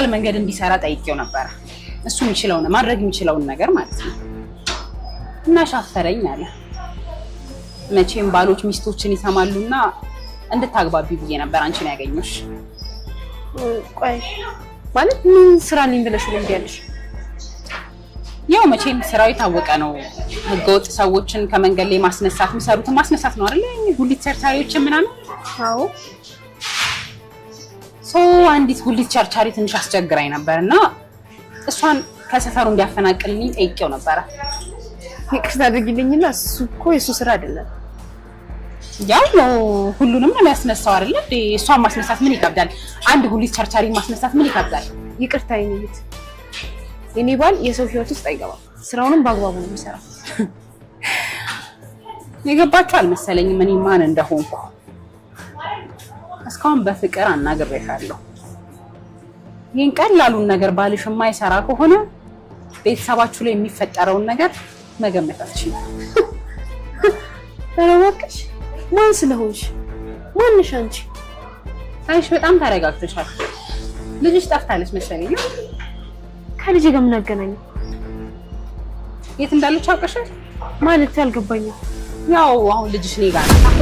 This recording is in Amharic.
መንገድ እንዲሰራ ጠይቄው ነበር። እሱ የሚችለውን ማድረግ የሚችለውን ነገር ማለት ነው። እና ሻፈረኝ አለ። መቼም ባሎች ሚስቶችን ይሰማሉና እንድታግባቢ ብዬ ነበር አንቺን ያገኘሁሽ። ቆይ ማለት ምን ስራ ነኝ ብለሽ ነው እንዲያለሽ? ያው መቼም ስራው የታወቀ ነው። ህገወጥ ሰዎችን ከመንገድ ላይ ማስነሳት የሚሰሩትን ማስነሳት ነው አይደል? ጉሊት ቸርቻሪዎችን ምናምን። አዎ አንዲት ጉሊት ቸርቻሪ ትንሽ አስቸግራኝ ነበርና እሷን ከሰፈሩ እንዲያፈናቅልልኝ ጠይቄው ነበረ። ይቅርታ አድርጊልኝና እሱ እኮ የሱ ስራ አይደለም። ያው ነው ሁሉንም ነው የሚያስነሳው አይደል? እሷን ማስነሳት ምን ይከብዳል? አንድ ጉሊት ቸርቻሪ ማስነሳት ምን ይከብዳል? ይቅርታ ይኔት የኔ ባል የሰው ህይወት ውስጥ አይገባም። ስራውንም በአግባቡ ነው የሚሰራው። የገባችሁ አልመሰለኝም እኔ ማን እንደሆንኩ። እስካሁን በፍቅር አናግሬሻለሁ። ይሄን ቀላሉን ነገር ባልሽ የማይሰራ ከሆነ ቤተሰባችሁ ላይ የሚፈጠረውን ነገር መገመት አትችይም። ተረጋግሽ። ማን ስለሆንሽ? ማንሽ አንቺ? አይሽ በጣም ተረጋግተሻል። ልጅሽ ጠፍታለች መሰለኝ። ከልጅ ጋር ምን አገናኘው? የት እንዳለች አውቀሻል? ማለት አልገባኝም። ያው አሁን ልጅሽ እኔ ጋር ነው።